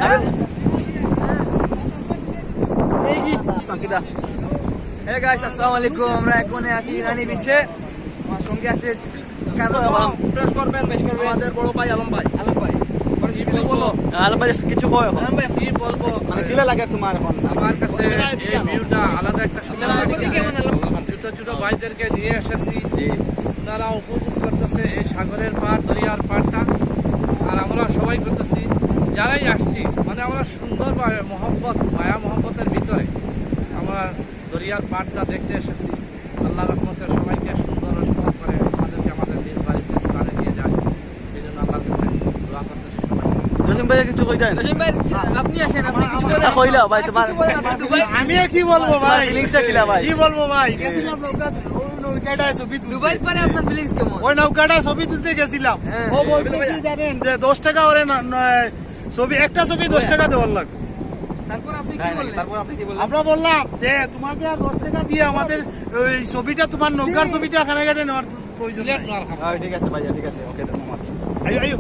Hey guys, আসসালামু আলাইকুম। আমরা এখন আছি ইরানি বিচে। আমার সঙ্গে আছে আমাদের বড় ভাই আলম ভাই। আলম ভাই। কিছু বলো। আলম ভাই কিছু কয় এখন। আলম ভাই কি বলবো, মানে কিলা লাগে তোমার এখন? আমার কাছে এই ভিউটা আলাদা একটা সুন্দর আপনারা কেমন আলম? ছোট ছোট ভাইদেরকে নিয়ে এসেছি, তারা উপভোগ করতেছে এই সাগরের পাড়, দরিয়ার পাড়টা, আর আমরা সবাই করতেছি। যারাই আসছি মানে আমরা সুন্দরভাবে মহব্বত, মায়া মহব্বতের ভিতরে আমরা দরিয়ার পাড়টা দেখতে এসেছি। আল্লাহ রহমতে সবাইকে সুন্দর ও সফল করে আমাদেরকে আমাদের দিন বাড়িতে স্থানে নিয়ে যায়। এই জন্য আল্লাহর কাছে দোয়া করতেছি সবাই। জসিম ভাই কিছু কই দেন? রহিম ভাই, আপনি আসেন, আপনি কিছু বলেন। কইলা ভাই তোমার দুবাই, আমি কি বলবো ভাই? ফিলিংসটা কিলা ভাই? কি বলবো ভাই? গেছিলাম নৌকাটায় ছবি তুলতে। দুবাই পরে আপনার ফিলিংস কেমন? ওই নৌকাটায় ছবি তুলতে গেছিলাম। হ্যাঁ। ও বলছে কি জানেন যে 10 টাকা ওরে ছবি, একটা ছবি 10 টাকা দেওয়ার লাগবে। তারপর আপনি কি বললেন? তারপর আপনি কি বললেন? আমরা বললাম যে তোমাকে আর 10 টাকা দিয়ে আমাদের ওই ছবিটা, তোমার নৌকার ছবিটা এখানে নেওয়ার প্রয়োজন নেই। সিলেট নোয়াখালী। ঠিক আছে ভাইয়া, ঠিক আছে, ওকে ধন্যবাদ। আইও, আইও।